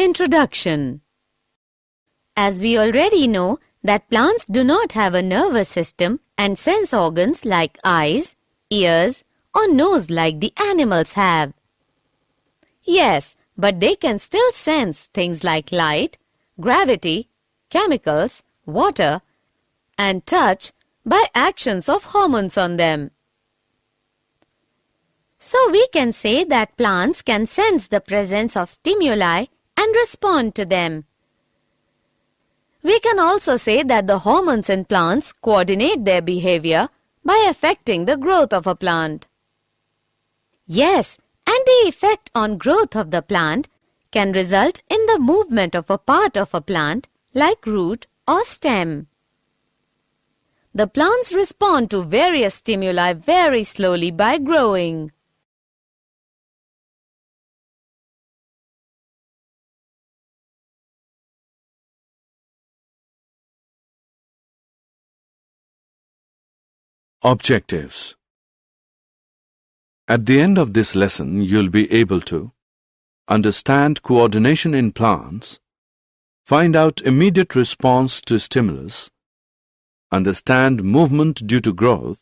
Introduction. As we already know that plants do not have a nervous system and sense organs like eyes, ears, or nose like the animals have. Yes, but they can still sense things like light, gravity, chemicals, water, and touch by actions of hormones on them. So we can say that plants can sense the presence of stimuli and respond to them. We can also say that the hormones in plants coordinate their behavior by affecting the growth of a plant. Yes, and the effect on growth of the plant can result in the movement of a part of a plant like root or stem. The plants respond to various stimuli very slowly by growing. Objectives. At the end of this lesson, you'll be able to understand coordination in plants, find out immediate response to stimulus, understand movement due to growth,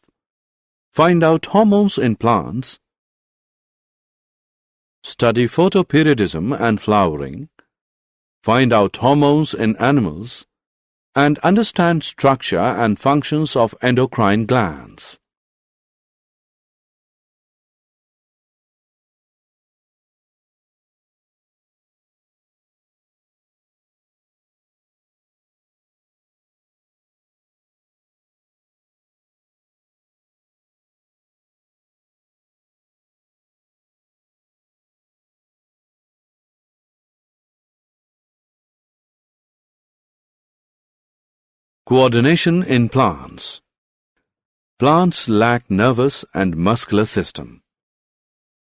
find out hormones in plants, study photoperiodism and flowering, find out hormones in animals, and understand structure and functions of endocrine glands. Coordination in plants. Plants lack nervous and muscular system.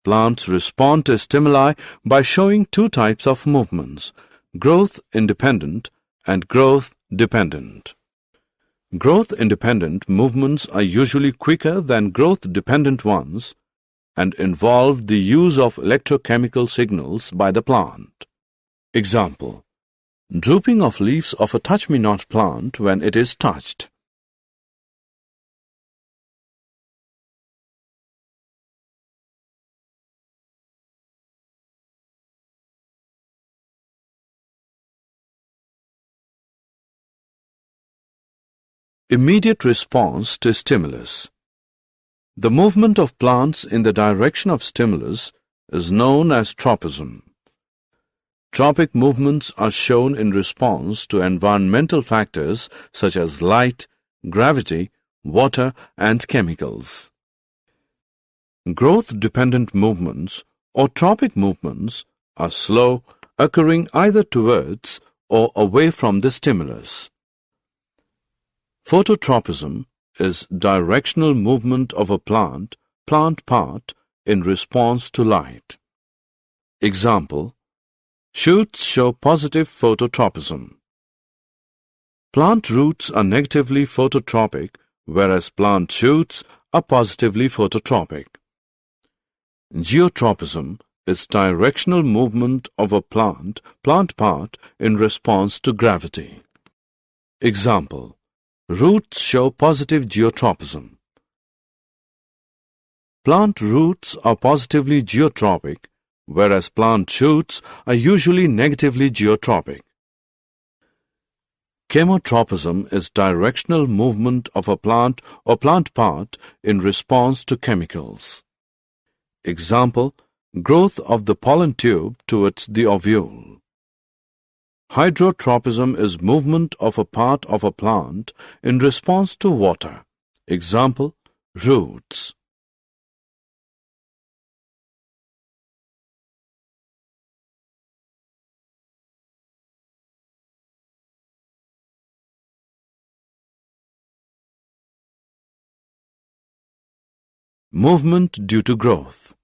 Plants respond to stimuli by showing two types of movements, growth-independent and growth-dependent. Growth-independent movements are usually quicker than growth-dependent ones and involve the use of electrochemical signals by the plant. Example: drooping of leaves of a touch-me-not plant when it is touched. Immediate response to stimulus. The movement of plants in the direction of stimulus is known as tropism. Tropic movements are shown in response to environmental factors such as light, gravity, water, and chemicals. Growth-dependent movements or tropic movements are slow, occurring either towards or away from the stimulus. Phototropism is directional movement of a plant part, in response to light. Example: shoots show positive phototropism. Plant roots are negatively phototropic, whereas plant shoots are positively phototropic. Geotropism is directional movement of a plant part, in response to gravity. Example: roots show positive geotropism. Plant roots are positively geotropic, whereas plant shoots are usually negatively geotropic. Chemotropism is directional movement of a plant or plant part in response to chemicals. Example: growth of the pollen tube towards the ovule. Hydrotropism is movement of a part of a plant in response to water. Example: roots. Movement due to growth.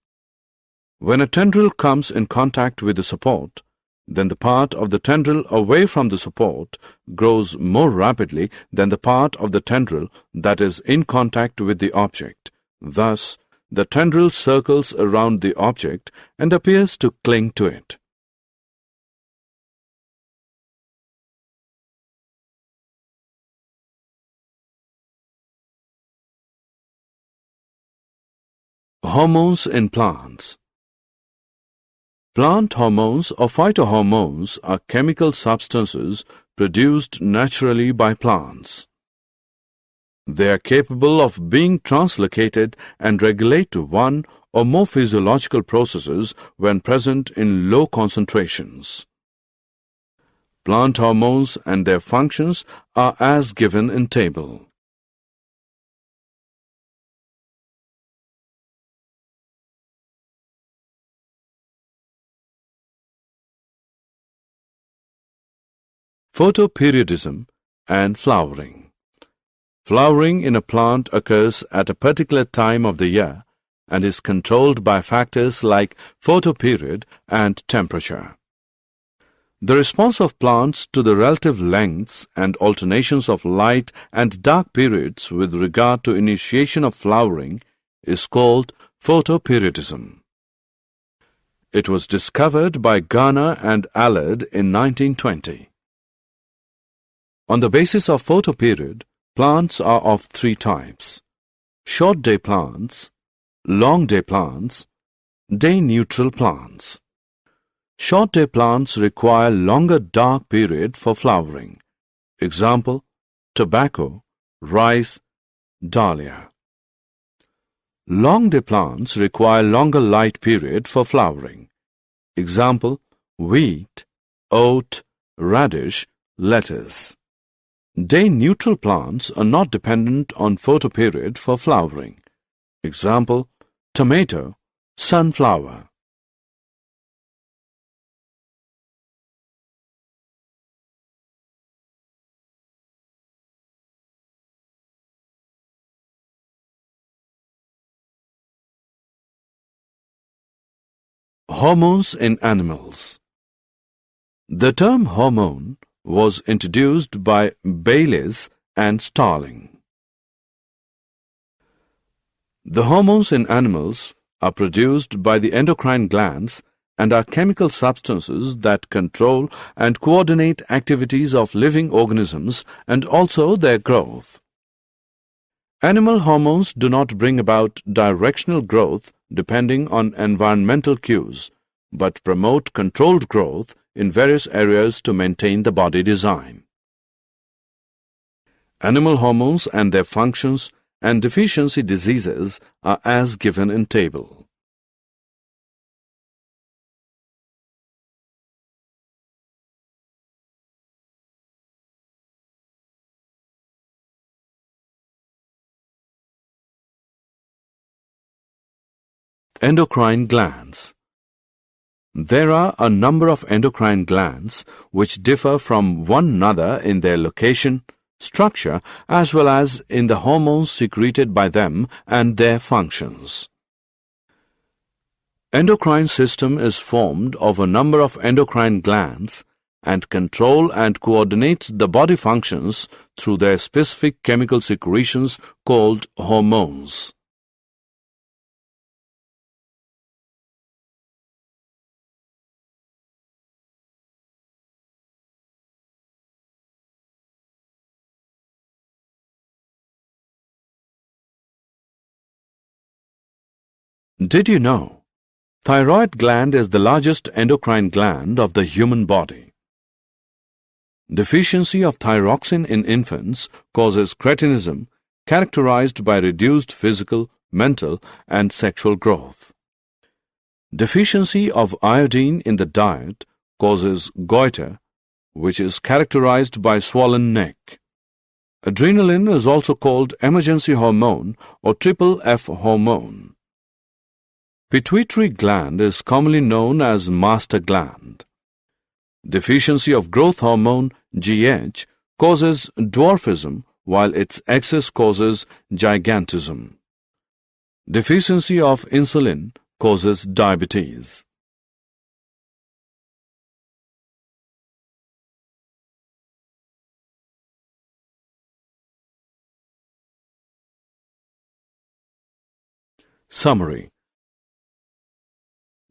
When a tendril comes in contact with the support, then the part of the tendril away from the support grows more rapidly than the part of the tendril that is in contact with the object. Thus, the tendril circles around the object and appears to cling to it. Hormones in plants. Plant hormones or phytohormones are chemical substances produced naturally by plants. They are capable of being translocated and regulate one or more physiological processes when present in low concentrations. Plant hormones and their functions are as given in table. Photoperiodism and flowering. Flowering in a plant occurs at a particular time of the year and is controlled by factors like photoperiod and temperature. The response of plants to the relative lengths and alternations of light and dark periods with regard to initiation of flowering is called photoperiodism. It was discovered by Garner and Allard in 1920. On the basis of photoperiod, plants are of three types: short-day plants, long-day plants, day-neutral plants. Short-day plants require longer dark period for flowering. Example, tobacco, rice, dahlia. Long-day plants require longer light period for flowering. Example, wheat, oat, radish, lettuce. Day-neutral plants are not dependent on photoperiod for flowering. Example, tomato, sunflower. Hormones in animals. The term hormone was introduced by Bayliss and Starling. The hormones in animals are produced by the endocrine glands and are chemical substances that control and coordinate activities of living organisms and also their growth. Animal hormones do not bring about directional growth depending on environmental cues, but promote controlled growth in various areas to maintain the body design. Animal hormones and their functions and deficiency diseases are as given in table. Endocrine glands. There are a number of endocrine glands which differ from one another in their location, structure, as well as in the hormones secreted by them and their functions. Endocrine system is formed of a number of endocrine glands and control and coordinates the body functions through their specific chemical secretions called hormones. Did you know? Thyroid gland is the largest endocrine gland of the human body. Deficiency of thyroxine in infants causes cretinism, characterized by reduced physical, mental, and sexual growth. Deficiency of iodine in the diet causes goiter, which is characterized by swollen neck. Adrenaline is also called emergency hormone or triple F hormone. Pituitary gland is commonly known as master gland. Deficiency of growth hormone, GH, causes dwarfism, while its excess causes gigantism. Deficiency of insulin causes diabetes. Summary.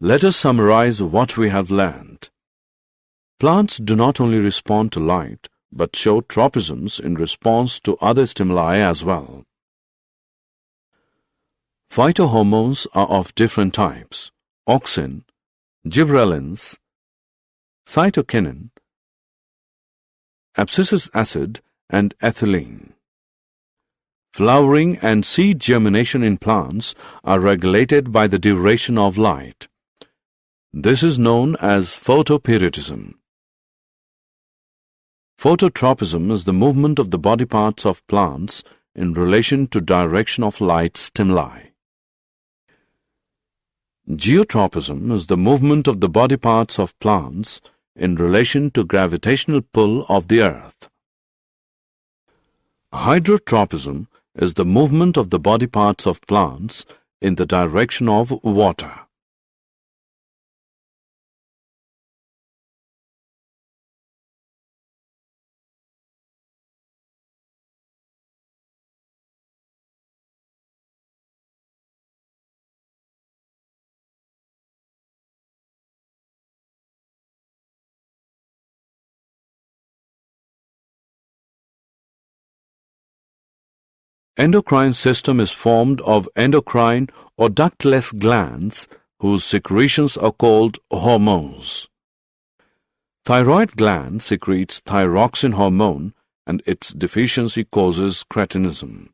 Let us summarize what we have learned. Plants do not only respond to light, but show tropisms in response to other stimuli as well. Phytohormones are of different types: auxin, gibberellins, cytokinin, abscisic acid, and ethylene. Flowering and seed germination in plants are regulated by the duration of light. This is known as photoperiodism. Phototropism is the movement of the body parts of plants in relation to direction of light stimuli. Geotropism is the movement of the body parts of plants in relation to gravitational pull of the earth. Hydrotropism is the movement of the body parts of plants in the direction of water. Endocrine system is formed of endocrine or ductless glands whose secretions are called hormones. Thyroid gland secretes thyroxine hormone and its deficiency causes cretinism.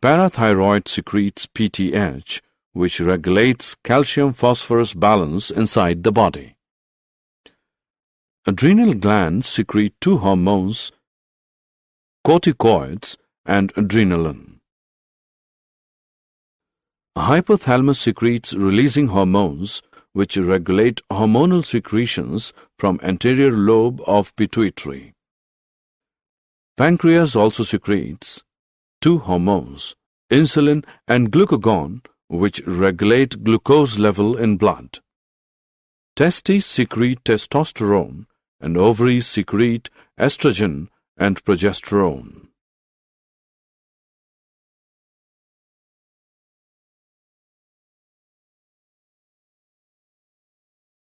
Parathyroid secretes PTH, which regulates calcium-phosphorus balance inside the body. Adrenal glands secrete two hormones, corticoids and adrenaline. Hypothalamus secretes releasing hormones which regulate hormonal secretions from anterior lobe of pituitary. Pancreas also secretes two hormones, insulin and glucagon, which regulate glucose level in blood. Testes secrete testosterone and ovaries secrete estrogen and progesterone.